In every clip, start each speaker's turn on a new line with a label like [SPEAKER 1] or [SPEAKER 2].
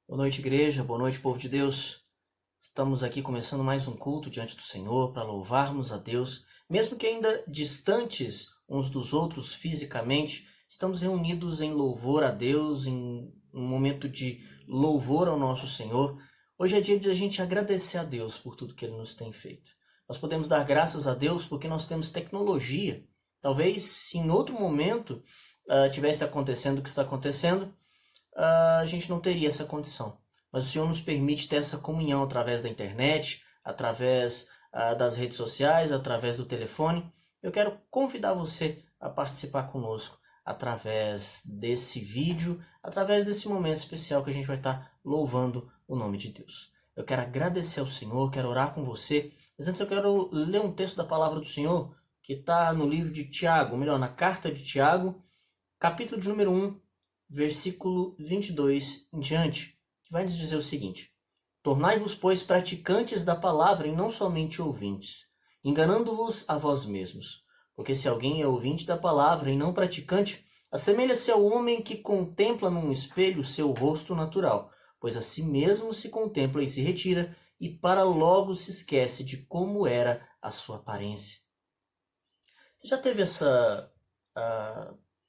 [SPEAKER 1] Boa noite, igreja. Boa noite, povo de Deus. Estamos aqui começando mais um culto diante do Senhor para louvarmos a Deus. Mesmo que ainda distantes uns dos outros fisicamente, estamos reunidos em louvor a Deus, em um momento de louvor ao nosso Senhor. Hoje é dia de a gente agradecer a Deus por tudo que Ele nos tem feito. Nós podemos dar graças a Deus porque nós temos tecnologia. Talvez se em outro momento tivesse acontecendo o que está acontecendo, a gente não teria essa condição. Mas o Senhor nos permite ter essa comunhão através da internet, através das redes sociais, através do telefone. Eu quero convidar você a participar conosco através desse vídeo, através desse momento especial que a gente vai estar louvando o nome de Deus. Eu quero agradecer ao Senhor, quero orar com você, mas antes eu quero ler um texto da palavra do Senhor que está no livro de Tiago, ou melhor, na carta de Tiago, capítulo de número 1, versículo 22 em diante, que vai nos dizer o seguinte: Tornai-vos, pois, praticantes da palavra e não somente ouvintes, enganando-vos a vós mesmos. Porque se alguém é ouvinte da palavra e não praticante, assemelha-se ao homem que contempla num espelho seu rosto natural, pois a si mesmo se contempla e se retira, e para logo se esquece de como era a sua aparência. Você já teve essa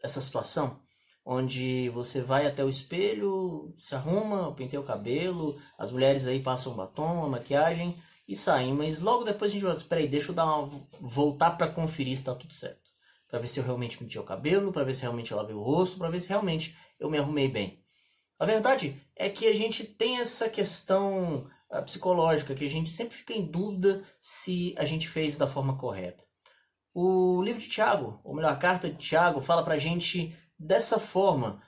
[SPEAKER 1] situação? Onde você vai até o espelho, se arruma, penteia o cabelo, as mulheres aí passam batom, maquiagem e saem, mas logo depois a gente vai, peraí, deixa eu voltar para conferir se tá tudo certo. Para ver se eu realmente pintei o cabelo, para ver se realmente eu lavei o rosto, para ver se realmente eu me arrumei bem. A verdade é que a gente tem essa questão psicológica, que a gente sempre fica em dúvida se a gente fez da forma correta. O livro de Tiago, ou melhor, a carta de Tiago, fala pra gente dessa forma,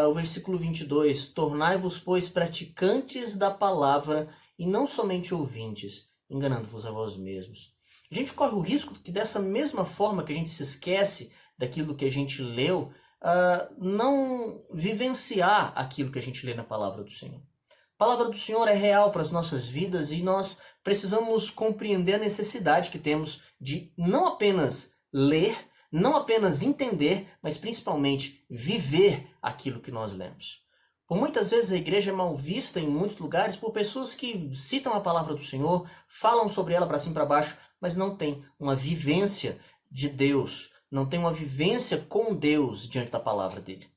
[SPEAKER 1] o versículo 22, Tornai-vos, pois, praticantes da palavra e não somente ouvintes, enganando-vos a vós mesmos. A gente corre o risco que dessa mesma forma que a gente se esquece daquilo que a gente leu, não vivenciar aquilo que a gente lê na palavra do Senhor. A palavra do Senhor é real para as nossas vidas e nós precisamos compreender a necessidade que temos de não apenas ler, não apenas entender, mas principalmente viver aquilo que nós lemos. Por muitas vezes a igreja é mal vista em muitos lugares por pessoas que citam a palavra do Senhor, falam sobre ela para cima e para baixo, mas não tem uma vivência de Deus, não tem uma vivência com Deus diante da palavra dele.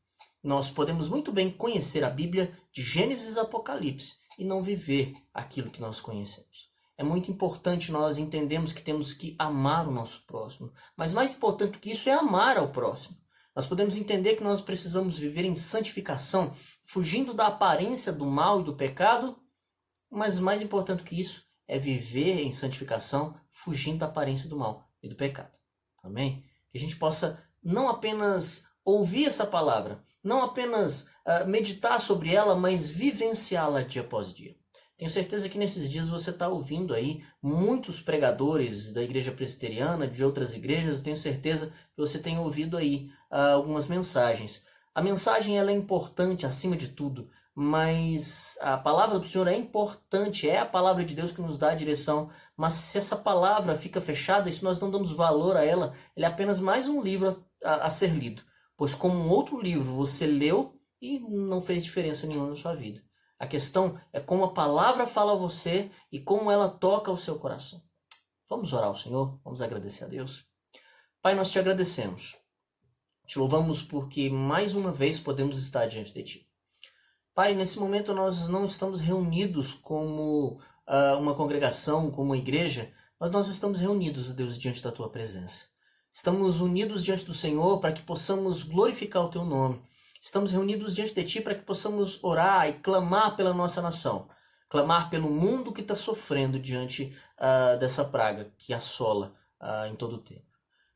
[SPEAKER 1] Nós podemos muito bem conhecer a Bíblia de Gênesis a Apocalipse e não viver aquilo que nós conhecemos. É muito importante nós entendermos que temos que amar o nosso próximo, mas mais importante do que isso é amar ao próximo. Nós podemos entender que nós precisamos viver em santificação, fugindo da aparência do mal e do pecado, mas mais importante do que isso é viver em santificação, fugindo da aparência do mal e do pecado. Amém? Que a gente possa não apenas ouvir essa palavra, não apenas meditar sobre ela, mas vivenciá-la dia após dia. Tenho certeza que nesses dias você está ouvindo aí muitos pregadores da igreja presbiteriana, de outras igrejas. Eu tenho certeza que você tem ouvido aí algumas mensagens. A mensagem ela é importante acima de tudo, mas a palavra do Senhor é importante, é a palavra de Deus que nos dá a direção. Mas se essa palavra fica fechada, e se nós não damos valor a ela, ele é apenas mais um livro a ser lido. Pois como um outro livro você leu e não fez diferença nenhuma na sua vida. A questão é como a palavra fala a você e como ela toca o seu coração. Vamos orar ao Senhor, vamos agradecer a Deus. Pai, nós te agradecemos. Te louvamos porque mais uma vez podemos estar diante de Ti. Pai, nesse momento nós não estamos reunidos como uma congregação, como uma igreja, mas nós estamos reunidos, Deus, diante da Tua presença. Estamos unidos diante do Senhor para que possamos glorificar o Teu nome. Estamos reunidos diante de Ti para que possamos orar e clamar pela nossa nação. Clamar pelo mundo que está sofrendo diante dessa praga que assola em todo o tempo.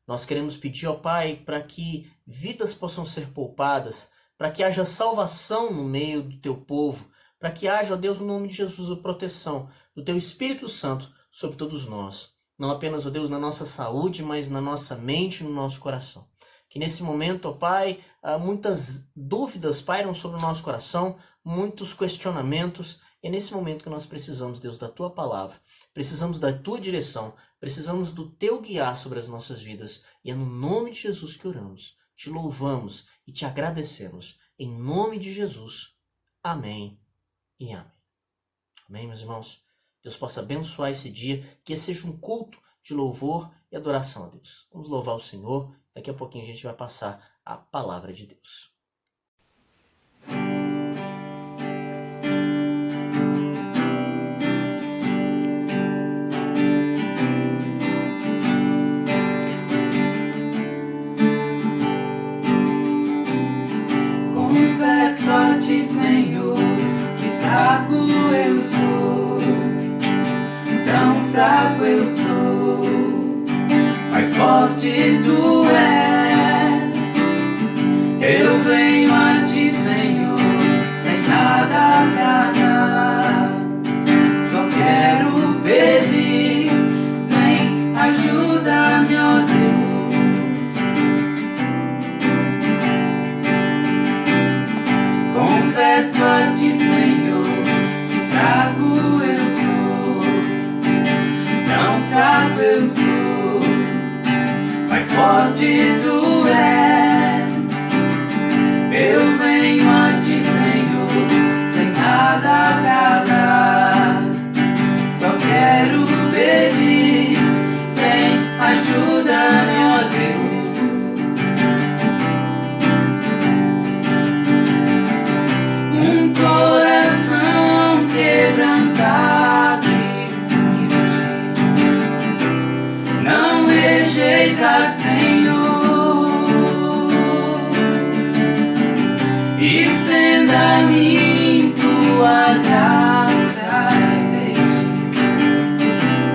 [SPEAKER 1] Nós queremos pedir ao Pai para que vidas possam ser poupadas, para que haja salvação no meio do Teu povo, para que haja, ó Deus, no nome de Jesus, a proteção do Teu Espírito Santo sobre todos nós. Não apenas, ó Deus, na nossa saúde, mas na nossa mente e no nosso coração. Que nesse momento, ó Pai, muitas dúvidas pairam sobre o nosso coração, muitos questionamentos. É nesse momento que nós precisamos, Deus, da Tua palavra, precisamos da Tua direção, precisamos do Teu guiar sobre as nossas vidas. E é no nome de Jesus que oramos, te louvamos e te agradecemos. Em nome de Jesus. Amém e amém. Amém, meus irmãos? Deus possa abençoar esse dia, que esse seja um culto de louvor e adoração a Deus. Vamos louvar o Senhor. Daqui a pouquinho a gente vai passar a palavra de Deus.
[SPEAKER 2] Confesso a ti, Senhor, que fraco eu sou, tão fraco eu sou, mas forte tu és. Eu venho a ti, Senhor, sem nada pra dar, só quero pedir, vem, ajuda-me, ó Deus. Confesso a ti, Senhor, que fraco eu sou, tão fraco eu sou, mas forte tu és. Eu venho a ti, Senhor, sem nada pra dar, só quero pedir, vem, ajuda-me, ó Deus. Um coração quebrantado e humilde, não rejeita, Senhor. Estenda a mim tua graça e deixe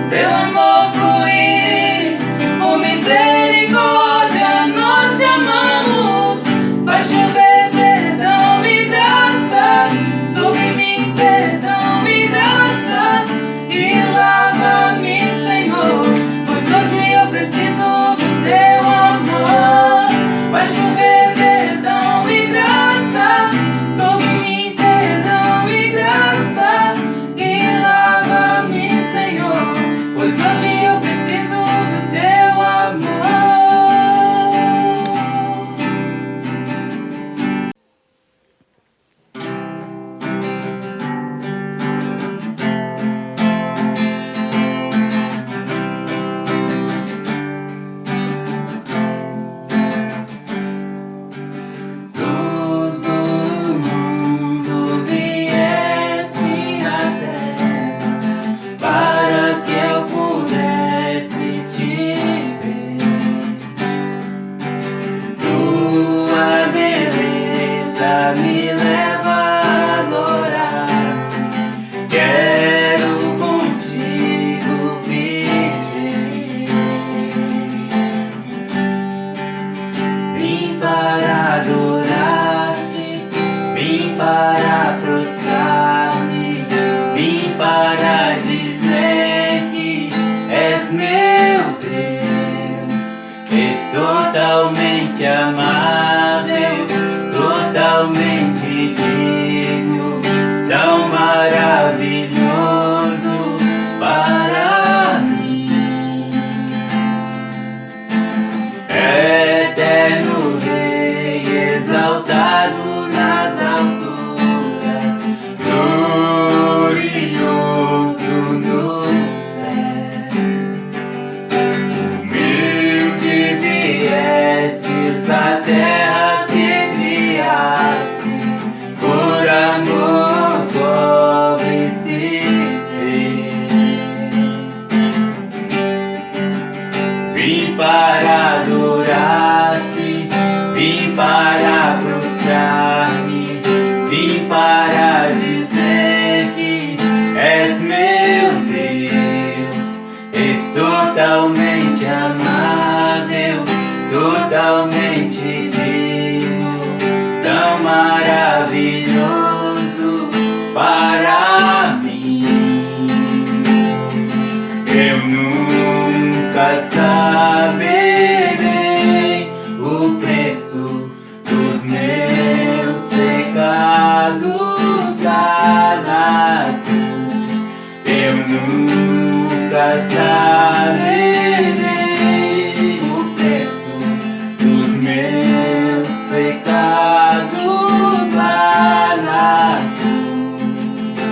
[SPEAKER 2] seu amor fluir. Por misericórdia nós te amamos, faz chover perdão e graça sobre mim, perdão e graça, e lava-me, Senhor, pois hoje eu preciso do teu amor. Faz chover perdão e graça sobre mim, perdão e graça, e lava-me, Senhor, pois hoje eu preciso do teu amor. Luz do mundo vieste à terra, para que eu pudesse te ver. Tua beleza me leva a adorar-te, quero contigo viver. Vim para adorar-te, vim para prostrar-me, vim para dizer que és meu Deus. És totalmente amável, totalmente digno, tão maravilhoso para mim. Eterno Rei, exaltado nas alturas, glorioso no céu. Humilde viestes à terra que criaste, por amor pobre se fez. Vim para adorar-te, vim para prostrar-me, vim para dizer que és meu Deus. És totalmente amável, totalmente digno, tão maravilhoso para mim. Eu nunca saberei o preço dos meus pecados lá na cruz. Eu nunca saberei o preço dos meus pecados lá na cruz.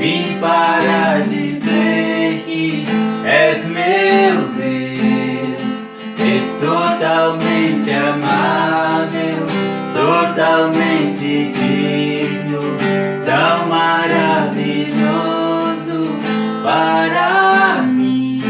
[SPEAKER 2] vim para dizer que és meu Deus. És totalmente amável, totalmente digno, tão maravilhoso para mim.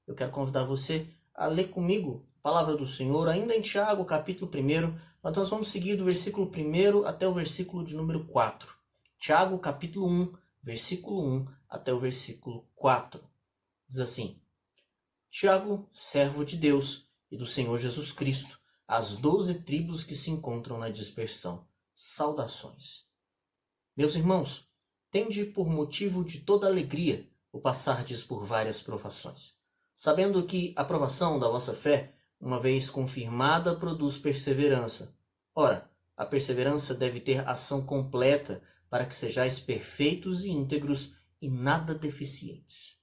[SPEAKER 1] Eu quero convidar você a ler comigo a palavra do Senhor, ainda em Tiago, capítulo 1, mas nós vamos seguir do versículo 1 até o versículo de número 4. Tiago, capítulo 1, versículo 1 até o versículo 4. Diz assim: Tiago, servo de Deus e do Senhor Jesus Cristo, às 12 tribos que se encontram na dispersão. Saudações. Meus irmãos, tende por motivo de toda alegria o passardes por várias provações, sabendo que a provação da vossa fé, uma vez confirmada, produz perseverança. Ora, a perseverança deve ter ação completa, para que sejais perfeitos e íntegros e nada deficientes.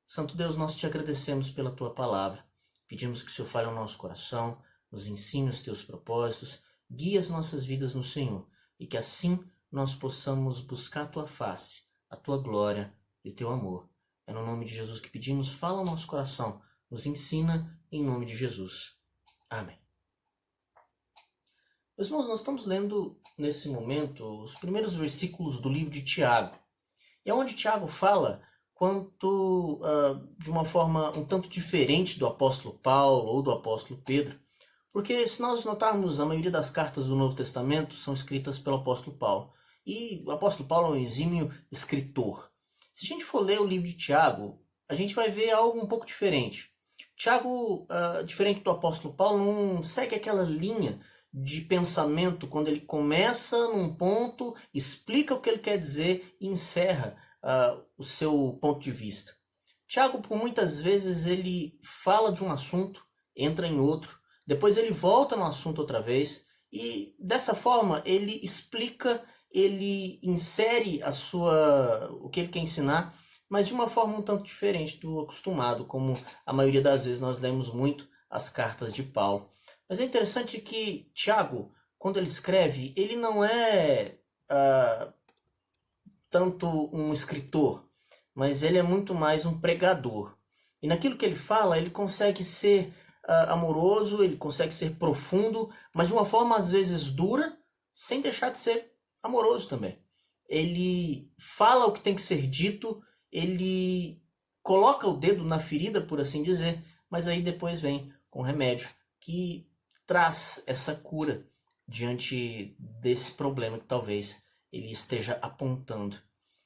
[SPEAKER 1] Santo Deus, nós te agradecemos pela tua palavra. Pedimos que o Senhor fale ao nosso coração, nos ensine os teus propósitos, guie as nossas vidas no Senhor, e que assim nós possamos buscar a tua face, a tua glória e o teu amor. É no nome de Jesus que pedimos, fala ao nosso coração, nos ensina em nome de Jesus. Amém. Meus irmãos, nós estamos lendo nesse momento os primeiros versículos do livro de Tiago. É onde Tiago fala de uma forma um tanto diferente do apóstolo Paulo ou do apóstolo Pedro, porque se nós notarmos, a maioria das cartas do Novo Testamento são escritas pelo apóstolo Paulo, e o apóstolo Paulo é um exímio escritor. Se a gente for ler o livro de Tiago, a gente vai ver algo um pouco diferente. Tiago, diferente do apóstolo Paulo, não segue aquela linha de pensamento quando ele começa num ponto, explica o que ele quer dizer e encerra o seu ponto de vista. Tiago, por muitas vezes, ele fala de um assunto, entra em outro, depois ele volta no assunto outra vez, e dessa forma ele explica, ele insere o que ele quer ensinar, mas de uma forma um tanto diferente do acostumado, como a maioria das vezes nós lemos muito as cartas de Paulo. Mas é interessante que Tiago, quando ele escreve, ele não é tanto um escritor, mas ele é muito mais um pregador. E naquilo que ele fala, ele consegue ser amoroso, ele consegue ser profundo, mas de uma forma às vezes dura, sem deixar de ser amoroso também. Ele fala o que tem que ser dito, ele coloca o dedo na ferida, por assim dizer, mas aí depois vem com remédio que traz essa cura diante desse problema que talvez ele esteja apontando.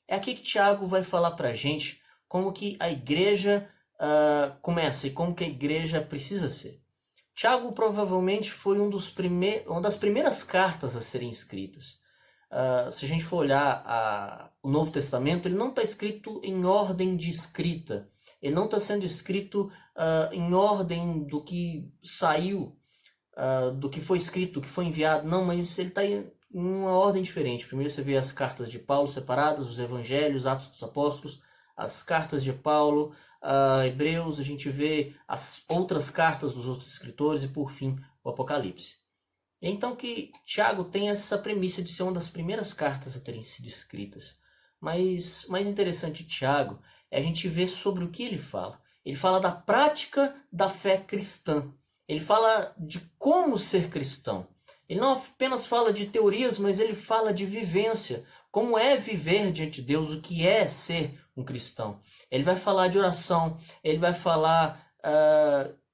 [SPEAKER 1] É aqui que Tiago vai falar para a gente como que a igreja começa e como que a igreja precisa ser. Tiago provavelmente foi uma das primeiras cartas a serem escritas. Se a gente for olhar o Novo Testamento, ele não está escrito em ordem de escrita. Ele não está sendo escrito em ordem do que saiu, do que foi escrito, do que foi enviado. Não, mas ele está em uma ordem diferente. Primeiro você vê as cartas de Paulo separadas, os evangelhos, Atos dos Apóstolos, as cartas de Paulo, Hebreus, a gente vê as outras cartas dos outros escritores e por fim o Apocalipse. Então que Tiago tem essa premissa de ser uma das primeiras cartas a terem sido escritas. Mas mais interessante de Tiago é a gente ver sobre o que ele fala. Ele fala da prática da fé cristã. Ele fala de como ser cristão. Ele não apenas fala de teorias, mas ele fala de vivência. Como é viver diante de Deus, o que é ser um cristão. Ele vai falar de oração, ele vai falar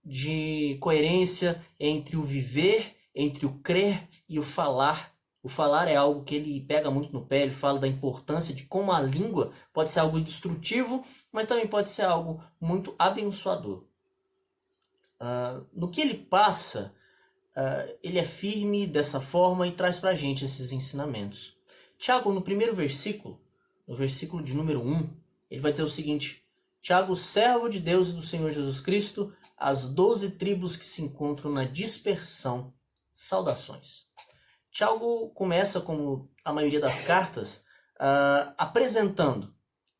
[SPEAKER 1] de coerência entre o viver, entre o crer e o falar. O falar é algo que ele pega muito no pé, ele fala da importância de como a língua pode ser algo destrutivo, mas também pode ser algo muito abençoador. No que ele passa, ele é firme dessa forma e traz para a gente esses ensinamentos. Tiago, no primeiro versículo, no versículo de número 1, ele vai dizer o seguinte: Tiago, servo de Deus e do Senhor Jesus Cristo, às 12 tribos que se encontram na dispersão, saudações. Tiago começa, como a maioria das cartas,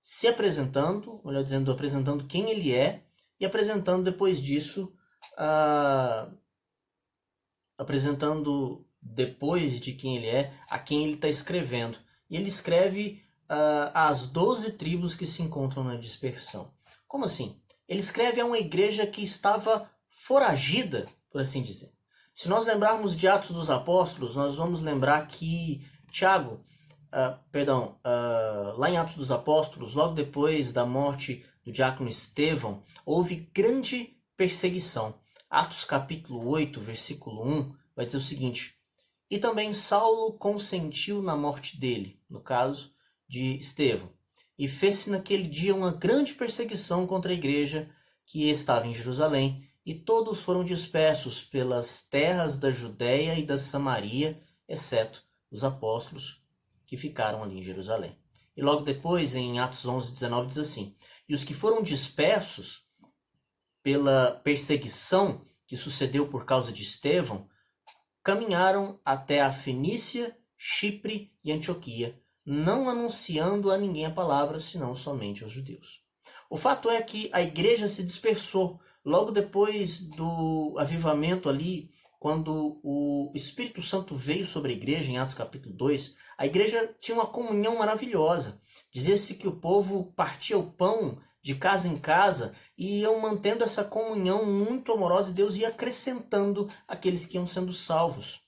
[SPEAKER 1] se apresentando, melhor dizendo, apresentando quem ele é, e apresentando depois disso, depois de quem ele é, a quem ele está escrevendo. E ele escreve às 12 tribos que se encontram na dispersão. Como assim? Ele escreve a uma igreja que estava foragida, por assim dizer. Se nós lembrarmos de Atos dos Apóstolos, nós vamos lembrar que Tiago, lá em Atos dos Apóstolos, logo depois da morte do diácono Estevão, houve grande perseguição. Atos capítulo 8, versículo 1, vai dizer o seguinte: e também Saulo consentiu na morte dele, no caso de Estevão, e fez-se naquele dia uma grande perseguição contra a igreja que estava em Jerusalém, e todos foram dispersos pelas terras da Judéia e da Samaria, exceto os apóstolos que ficaram ali em Jerusalém. E logo depois, em Atos 11, 19, diz assim: e os que foram dispersos pela perseguição que sucedeu por causa de Estevão, caminharam até a Fenícia, Chipre e Antioquia, não anunciando a ninguém a palavra, senão somente aos judeus. O fato é que a igreja se dispersou logo depois do avivamento ali, quando o Espírito Santo veio sobre a igreja, em Atos capítulo 2, a igreja tinha uma comunhão maravilhosa. Dizia-se que o povo partia o pão de casa em casa e iam mantendo essa comunhão muito amorosa, e Deus ia acrescentando aqueles que iam sendo salvos.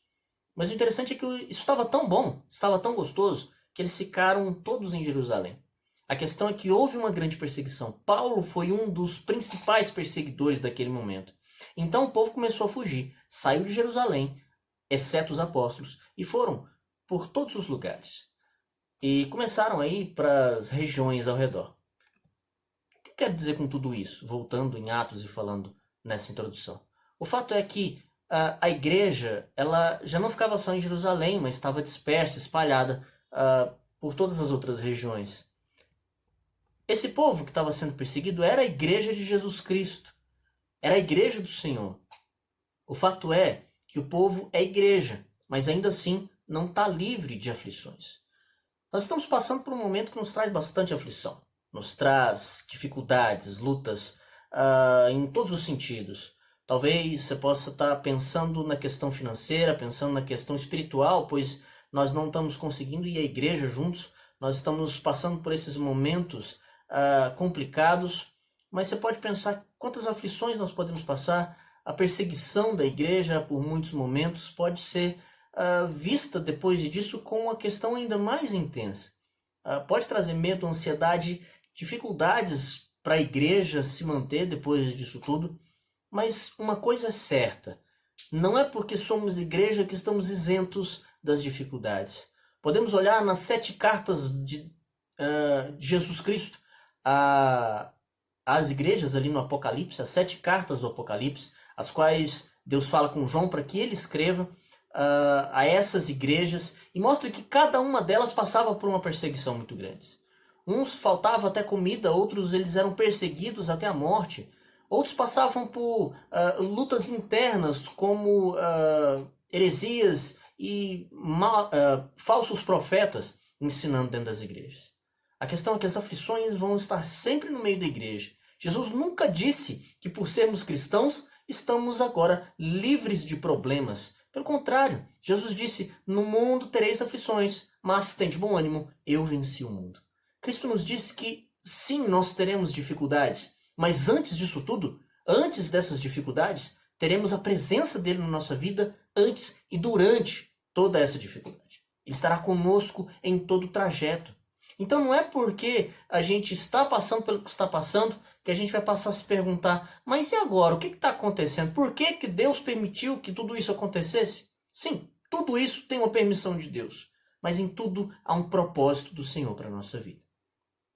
[SPEAKER 1] Mas o interessante é que isso estava tão bom, estava tão gostoso, que eles ficaram todos em Jerusalém. A questão é que houve uma grande perseguição. Paulo foi um dos principais perseguidores daquele momento. Então o povo começou a fugir, saiu de Jerusalém, exceto os apóstolos, e foram por todos os lugares. E começaram a ir para as regiões ao redor. O que eu quero dizer com tudo isso? Voltando em Atos e falando nessa introdução. O fato é que a igreja ela já não ficava só em Jerusalém, mas estava dispersa, espalhada por todas as outras regiões. Esse povo que estava sendo perseguido era a igreja de Jesus Cristo. Era a igreja do Senhor. O fato é que o povo é igreja, mas ainda assim não está livre de aflições. Nós estamos passando por um momento que nos traz bastante aflição. Nos traz dificuldades, lutas, em todos os sentidos. Talvez você possa estar pensando na questão financeira, pensando na questão espiritual, pois nós não estamos conseguindo ir à igreja juntos. Nós estamos passando por esses momentos complicados, mas você pode pensar quantas aflições nós podemos passar. A perseguição da igreja por muitos momentos pode ser vista depois disso com uma questão ainda mais intensa. Pode trazer medo, ansiedade, dificuldades para a igreja se manter depois disso tudo, mas uma coisa é certa: não é porque somos igreja que estamos isentos das dificuldades. Podemos olhar nas 7 cartas de Jesus Cristo às igrejas ali no Apocalipse, as 7 cartas do Apocalipse, as quais Deus fala com João para que ele escreva a essas igrejas, e mostra que cada uma delas passava por uma perseguição muito grande. Uns faltava até comida, outros eles eram perseguidos até a morte, outros passavam por lutas internas como heresias e falsos profetas ensinando dentro das igrejas. A questão é que as aflições vão estar sempre no meio da igreja. Jesus nunca disse que por sermos cristãos estamos agora livres de problemas. Pelo contrário, Jesus disse: no mundo tereis aflições, mas tende bom ânimo, eu venci o mundo. Cristo nos disse que sim, nós teremos dificuldades, mas antes disso tudo, antes dessas dificuldades, teremos a presença dele na nossa vida antes e durante toda essa dificuldade. Ele estará conosco em todo o trajeto. Então não é porque a gente está passando pelo que está passando que a gente vai passar a se perguntar: mas e agora? O que está acontecendo? Por que Deus permitiu que tudo isso acontecesse? Sim, tudo isso tem uma permissão de Deus, mas em tudo há um propósito do Senhor para a nossa vida.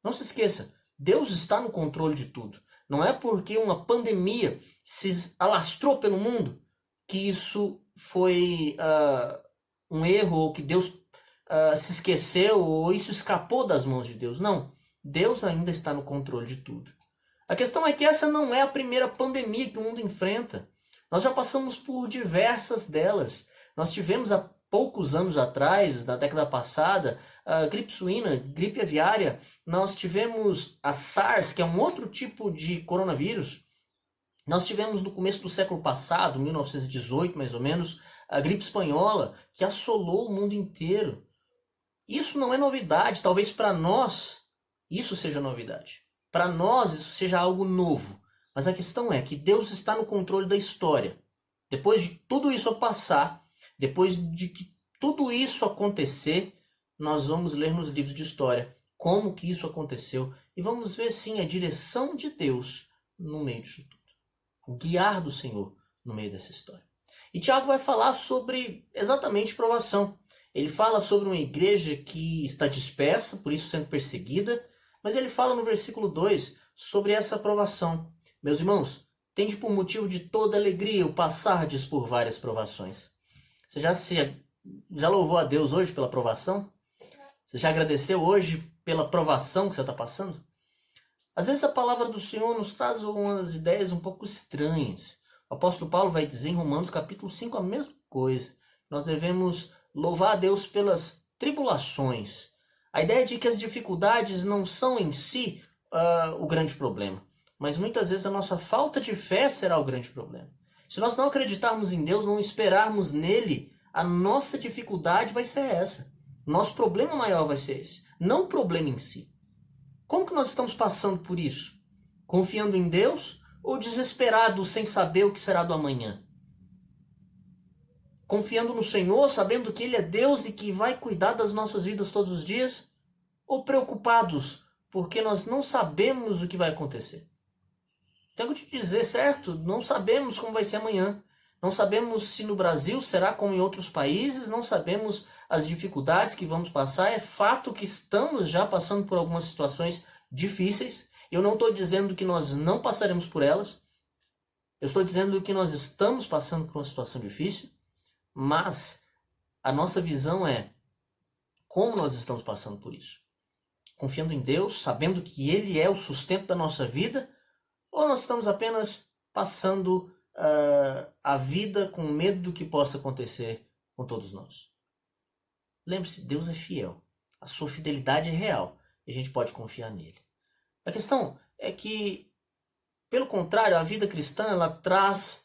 [SPEAKER 1] Não se esqueça, Deus está no controle de tudo. Não é porque uma pandemia se alastrou pelo mundo que isso foi um erro, ou que Deus se esqueceu, ou isso escapou das mãos de Deus. Não, Deus ainda está no controle de tudo. A questão é que essa não é a primeira pandemia que o mundo enfrenta. Nós já passamos por diversas delas. Nós tivemos há poucos anos atrás, na década passada, a gripe suína, gripe aviária. Nós tivemos a SARS, que é um outro tipo de coronavírus. Nós tivemos no começo do século passado, 1918 mais ou menos, a gripe espanhola, que assolou o mundo inteiro. Isso não é novidade, talvez para nós isso seja novidade. Para nós isso seja algo novo. Mas a questão é que Deus está no controle da história. Depois de tudo isso passar, depois de que tudo isso acontecer, nós vamos ler nos livros de história como que isso aconteceu e vamos ver sim a direção de Deus no meio disso tudo. O guiar do Senhor no meio dessa história. E Tiago vai falar sobre exatamente provação. Ele fala sobre uma igreja que está dispersa, por isso sendo perseguida, mas ele fala no versículo 2 sobre essa provação. Meus irmãos, tende por motivo de toda alegria o passardes por várias provações. Você já louvou a Deus hoje pela provação? Você já agradeceu hoje pela provação que você está passando? Às vezes a palavra do Senhor nos traz umas ideias um pouco estranhas. O apóstolo Paulo vai dizer em Romanos capítulo 5 a mesma coisa. Nós devemos louvar a Deus pelas tribulações. A ideia de que as dificuldades não são em si o grande problema. Mas muitas vezes a nossa falta de fé será o grande problema. Se nós não acreditarmos em Deus, não esperarmos nele, a nossa dificuldade vai ser essa. Nosso problema maior vai ser esse. Não o problema em si. Como que nós estamos passando por isso? Confiando em Deus ou desesperados sem saber o que será do amanhã? Confiando no Senhor, sabendo que Ele é Deus e que vai cuidar das nossas vidas todos os dias? Ou preocupados porque nós não sabemos o que vai acontecer? Tenho que te dizer, certo? Não sabemos como vai ser amanhã. Não sabemos se no Brasil será como em outros países, não sabemos as dificuldades que vamos passar. É fato que estamos já passando por algumas situações difíceis. Eu não estou dizendo que nós não passaremos por elas. Eu estou dizendo que nós estamos passando por uma situação difícil, mas a nossa visão é como nós estamos passando por isso. Confiando em Deus, sabendo que Ele é o sustento da nossa vida, ou nós estamos apenas passando a vida com medo do que possa acontecer com todos nós? Lembre-se, Deus é fiel. A sua fidelidade é real. E a gente pode confiar nele. A questão é que, pelo contrário, a vida cristã ela traz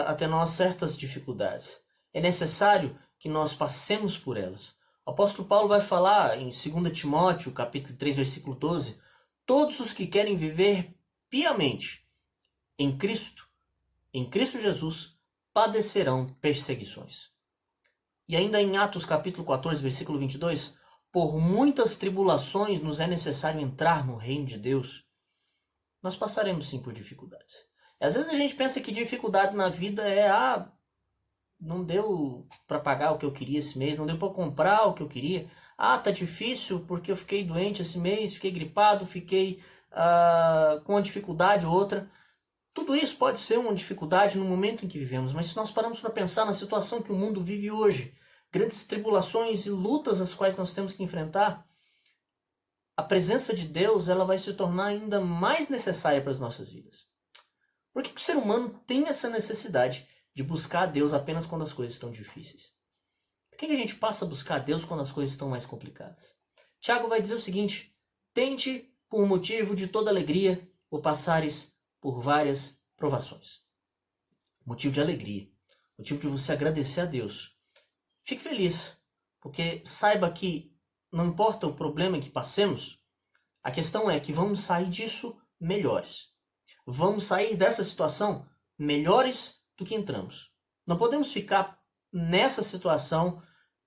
[SPEAKER 1] até nós certas dificuldades. É necessário que nós passemos por elas. O apóstolo Paulo vai falar em 2 Timóteo, capítulo 3, versículo 12, todos os que querem viver piamente em Cristo Jesus, padecerão perseguições. E ainda em Atos capítulo 14, versículo 22, por muitas tribulações nos é necessário entrar no reino de Deus. Nós passaremos sim por dificuldades. E às vezes a gente pensa que dificuldade na vida é não deu para pagar o que eu queria esse mês, não deu para comprar o que eu queria. Tá difícil porque eu fiquei doente esse mês, fiquei gripado, fiquei com uma dificuldade ou outra. Tudo isso pode ser uma dificuldade no momento em que vivemos, mas se nós paramos para pensar na situação que o mundo vive hoje, grandes tribulações e lutas as quais nós temos que enfrentar, a presença de Deus ela vai se tornar ainda mais necessária para as nossas vidas. Por que o ser humano tem essa necessidade de buscar a Deus apenas quando as coisas estão difíceis? Por que a gente passa a buscar a Deus quando as coisas estão mais complicadas? Tiago vai dizer o seguinte: tente por motivo de toda alegria o passares por várias provações. Motivo de alegria. Motivo de você agradecer a Deus. Fique feliz, porque saiba que não importa o problema que passemos, a questão é que vamos sair disso melhores. Vamos sair dessa situação melhores do que entramos. Não podemos ficar nessa situação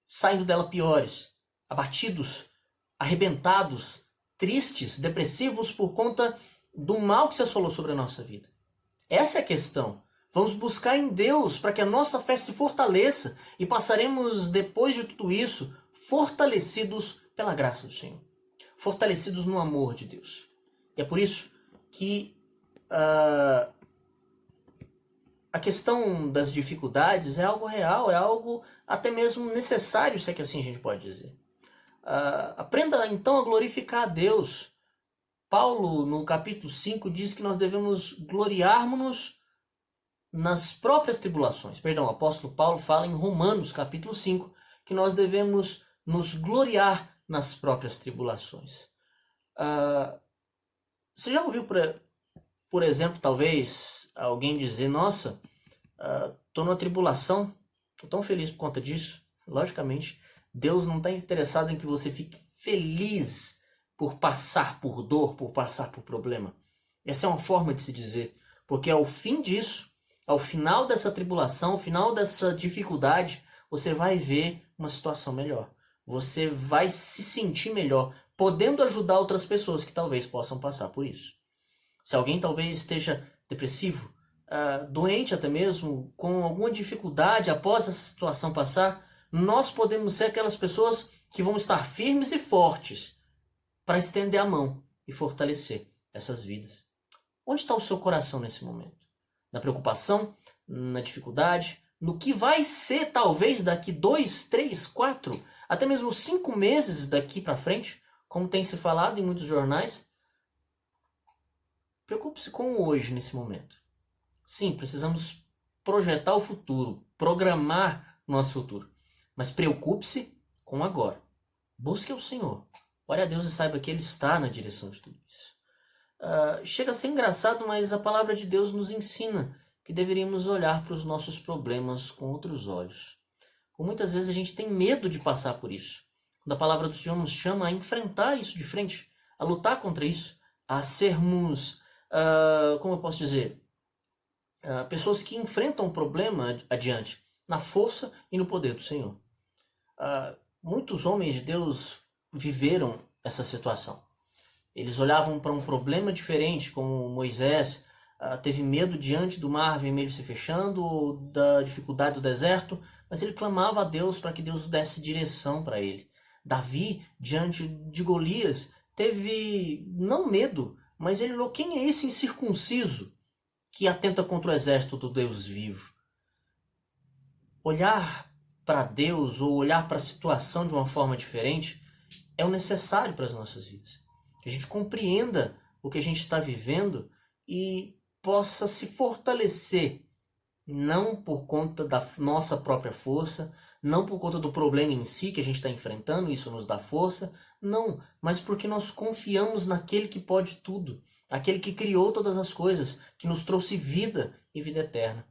[SPEAKER 1] saindo dela piores, abatidos, arrebentados, tristes, depressivos por conta do mal que se assolou sobre a nossa vida. Essa é a questão. Vamos buscar em Deus para que a nossa fé se fortaleça e passaremos, depois de tudo isso, fortalecidos pela graça do Senhor. Fortalecidos no amor de Deus. E é por isso que a questão das dificuldades é algo real, é algo até mesmo necessário, se é que assim a gente pode dizer. Aprenda então a glorificar a Deus. Paulo, no capítulo 5, diz que nós devemos gloriarmos-nos nas próprias tribulações. Perdão, o apóstolo Paulo fala em Romanos, capítulo 5, que nós devemos nos gloriar nas próprias tribulações. Você já ouviu, por exemplo, talvez alguém dizer: nossa, estou numa tribulação Estou tão feliz por conta disso. Logicamente, Deus não está interessado em que você fique feliz por passar por dor, por passar por problema. Essa é uma forma de se dizer, porque ao fim disso, ao final dessa tribulação, ao final dessa dificuldade, você vai ver uma situação melhor. Você vai se sentir melhor, podendo ajudar outras pessoas que talvez possam passar por isso. Se alguém talvez esteja depressivo, doente até mesmo, com alguma dificuldade após essa situação passar, nós podemos ser aquelas pessoas que vão estar firmes e fortes para estender a mão e fortalecer essas vidas. Onde está o seu coração nesse momento? Na preocupação? Na dificuldade? No que vai ser talvez daqui 2, 3, 4, até mesmo 5 meses daqui para frente, como tem se falado em muitos jornais? Preocupe-se com o hoje nesse momento. Sim, precisamos projetar o futuro, programar o nosso futuro. Mas preocupe-se com o agora. Busque o Senhor. Ore a Deus e saiba que Ele está na direção de tudo isso. Chega a ser engraçado, mas a palavra de Deus nos ensina que deveríamos olhar para os nossos problemas com outros olhos. Por muitas vezes a gente tem medo de passar por isso. Quando a palavra do Senhor nos chama a enfrentar isso de frente, a lutar contra isso, a sermos, como eu posso dizer, pessoas que enfrentam o problema adiante, na força e no poder do Senhor. Muitos homens de Deus viveram essa situação. Eles olhavam para um problema diferente, como Moisés teve medo diante do mar vermelho se fechando, ou da dificuldade do deserto, mas ele clamava a Deus para que Deus desse direção para ele. Davi, diante de Golias, teve não medo, mas ele falou: quem é esse incircunciso que atenta contra o exército do Deus vivo? Olhar para Deus ou olhar para a situação de uma forma diferente é o necessário para as nossas vidas. Que a gente compreenda o que a gente está vivendo e possa se fortalecer, não por conta da nossa própria força, não por conta do problema em si que a gente está enfrentando, isso nos dá força, não, mas porque nós confiamos naquele que pode tudo, aquele que criou todas as coisas, que nos trouxe vida e vida eterna.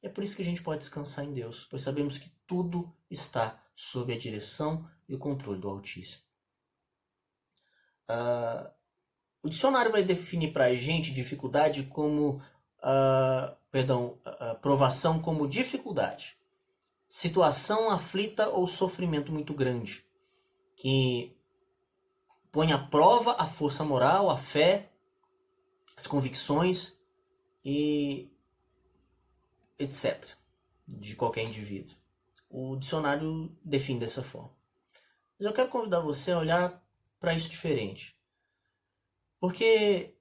[SPEAKER 1] É por isso que a gente pode descansar em Deus, pois sabemos que tudo está sob a direção e o controle do Altíssimo. O dicionário vai definir para a gente dificuldade como, provação como dificuldade, situação aflita ou sofrimento muito grande, que põe à prova a força moral, a fé, as convicções e etc. de qualquer indivíduo. O dicionário define dessa forma. Mas eu quero convidar você a olhar para isso diferente. Porque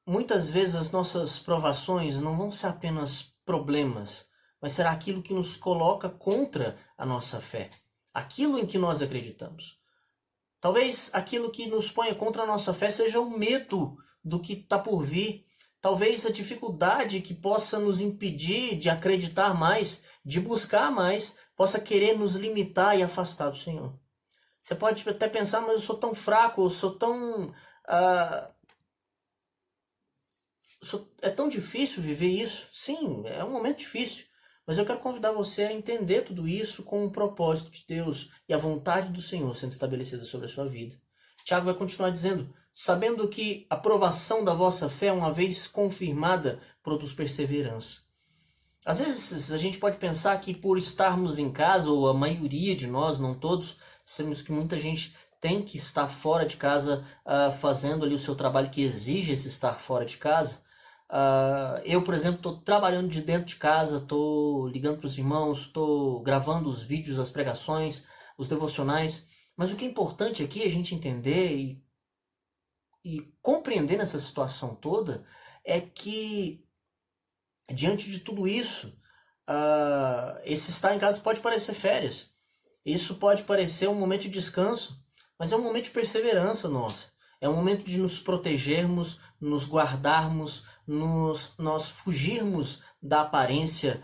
[SPEAKER 1] muitas vezes as nossas provações não vão ser apenas problemas, mas será aquilo que nos coloca contra a nossa fé, aquilo em que nós acreditamos. Talvez aquilo que nos ponha contra a nossa fé seja o medo do que está por vir. Talvez a dificuldade que possa nos impedir de acreditar mais, de buscar mais, possa querer nos limitar e afastar do Senhor. Você pode até pensar: mas eu sou tão fraco, eu sou tão... é tão difícil viver isso. Sim, é um momento difícil. Mas eu quero convidar você a entender tudo isso com o propósito de Deus e a vontade do Senhor sendo estabelecida sobre a sua vida. Tiago vai continuar dizendo: sabendo que a provação da vossa fé, uma vez confirmada, produz perseverança. Às vezes a gente pode pensar que por estarmos em casa, ou a maioria de nós, não todos, sabemos que muita gente tem que estar fora de casa fazendo ali o seu trabalho que exige esse estar fora de casa. Eu, por exemplo, estou trabalhando de dentro de casa, estou ligando para os irmãos, estou gravando os vídeos, as pregações, os devocionais. Mas o que é importante aqui a gente entender e compreender nessa situação toda é que, diante de tudo isso, esse estar em casa pode parecer férias. Isso pode parecer um momento de descanso, mas é um momento de perseverança nossa. É um momento de nos protegermos, nos guardarmos, nós fugirmos da aparência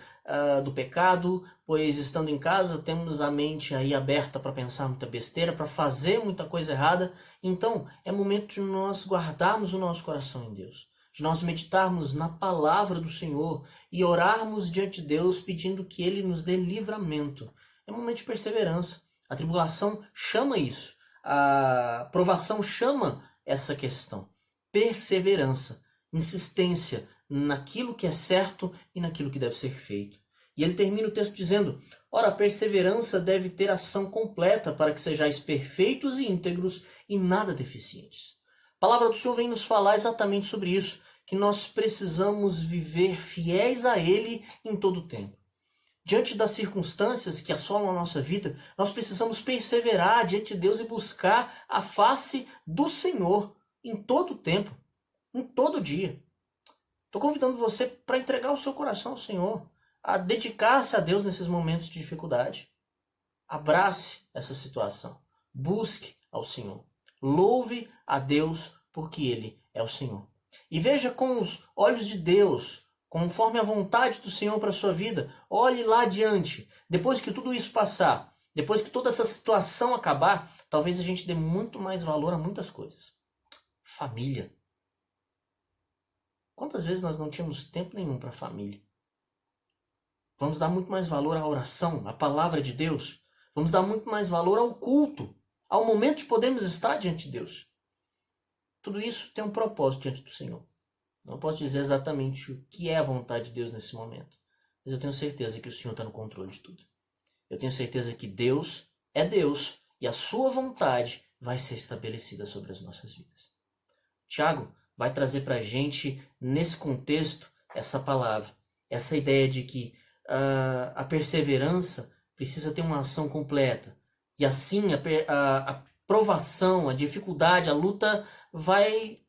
[SPEAKER 1] do pecado, pois estando em casa temos a mente aí aberta para pensar muita besteira, para fazer muita coisa errada. Então é momento de nós guardarmos o nosso coração em Deus, de nós meditarmos na palavra do Senhor e orarmos diante de Deus pedindo que Ele nos dê livramento. É um momento de perseverança. A tribulação chama isso. A provação chama essa questão. Perseverança, insistência naquilo que é certo e naquilo que deve ser feito. E ele termina o texto dizendo: ora, a perseverança deve ter ação completa para que sejais perfeitos e íntegros e nada deficientes. A palavra do Senhor vem nos falar exatamente sobre isso, que nós precisamos viver fiéis a Ele em todo o tempo. Diante das circunstâncias que assolam a nossa vida, nós precisamos perseverar diante de Deus e buscar a face do Senhor em todo o tempo, em todo dia. Estou convidando você para entregar o seu coração ao Senhor, a dedicar-se a Deus nesses momentos de dificuldade. Abrace essa situação. Busque ao Senhor. Louve a Deus porque Ele é o Senhor. E veja com os olhos de Deus, conforme a vontade do Senhor para a sua vida. Olhe lá adiante. Depois que tudo isso passar, depois que toda essa situação acabar, talvez a gente dê muito mais valor a muitas coisas. Família. Quantas vezes nós não tínhamos tempo nenhum para a família? Vamos dar muito mais valor à oração, à palavra de Deus. Vamos dar muito mais valor ao culto, ao momento de podermos estar diante de Deus. Tudo isso tem um propósito diante do Senhor. Não posso dizer exatamente o que é a vontade de Deus nesse momento, mas eu tenho certeza que o Senhor está no controle de tudo. Eu tenho certeza que Deus é Deus e a sua vontade vai ser estabelecida sobre as nossas vidas. Tiago vai trazer para a gente, nesse contexto, essa palavra, essa ideia de que a perseverança precisa ter uma ação completa. E assim a provação, a dificuldade, a luta vai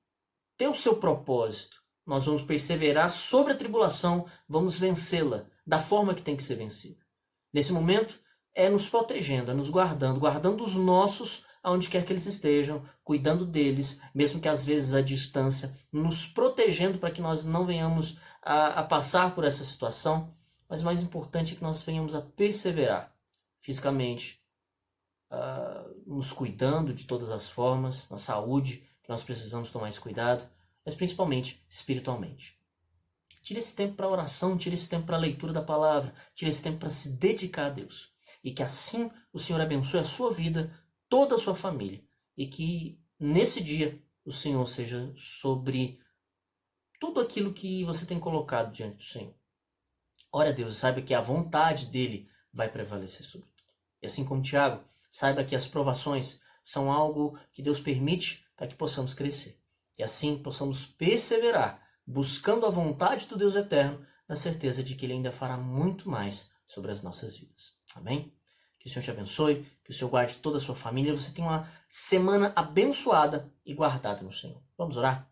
[SPEAKER 1] ter o seu propósito. Nós vamos perseverar sobre a tribulação, vamos vencê-la da forma que tem que ser vencida. Nesse momento, é nos protegendo, é nos guardando, guardando os nossos aonde quer que eles estejam, cuidando deles, mesmo que às vezes à distância, nos protegendo para que nós não venhamos a passar por essa situação. Mas o mais importante é que nós venhamos a perseverar fisicamente, nos cuidando de todas as formas, na saúde, que nós precisamos tomar esse cuidado, mas principalmente espiritualmente. Tire esse tempo para oração, tire esse tempo para a leitura da palavra, tire esse tempo para se dedicar a Deus. E que assim o Senhor abençoe a sua vida, toda a sua família. E que nesse dia o Senhor seja sobre tudo aquilo que você tem colocado diante do Senhor. Ore a Deus e saiba que a vontade dele vai prevalecer sobre tudo. E assim como Tiago, saiba que as provações são algo que Deus permite para que possamos crescer. E assim possamos perseverar, buscando a vontade do Deus eterno, na certeza de que Ele ainda fará muito mais sobre as nossas vidas. Amém? Que o Senhor te abençoe, que o Senhor guarde toda a sua família, você tenha uma semana abençoada e guardada no Senhor. Vamos orar?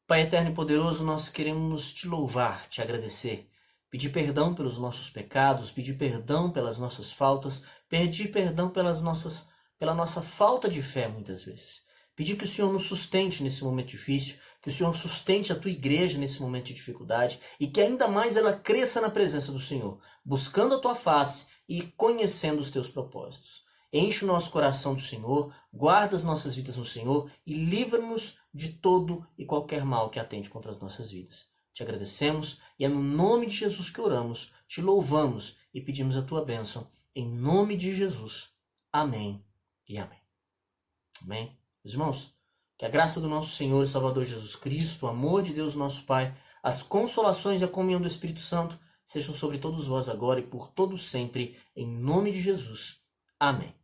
[SPEAKER 1] Pai eterno e poderoso, nós queremos te louvar, te agradecer, pedir perdão pelos nossos pecados, pedir perdão pelas nossas faltas, pedir perdão pela nossa falta de fé muitas vezes. Pedir que o Senhor nos sustente nesse momento difícil, que o Senhor sustente a tua igreja nesse momento de dificuldade e que ainda mais ela cresça na presença do Senhor, buscando a tua face e conhecendo os teus propósitos. Enche o nosso coração do Senhor, guarda as nossas vidas no Senhor e livra-nos de todo e qualquer mal que atente contra as nossas vidas. Te agradecemos e é no nome de Jesus que oramos, te louvamos e pedimos a tua bênção. Em nome de Jesus. Amém e amém. Amém. Meus irmãos, que a graça do nosso Senhor e Salvador Jesus Cristo, o amor de Deus nosso Pai, as consolações e a comunhão do Espírito Santo sejam sobre todos vós agora e por todos sempre, em nome de Jesus. Amém.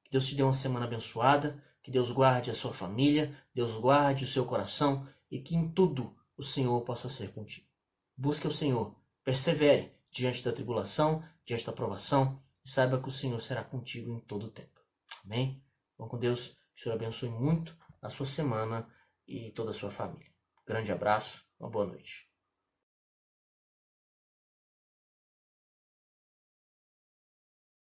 [SPEAKER 1] Que Deus te dê uma semana abençoada, que Deus guarde a sua família, Deus guarde o seu coração e que em tudo o Senhor possa ser contigo. Busque o Senhor, persevere diante da tribulação, diante da provação e saiba que o Senhor será contigo em todo o tempo. Amém? Vão com Deus, que o Senhor abençoe muito a sua semana e toda a sua família. Grande abraço, uma boa noite.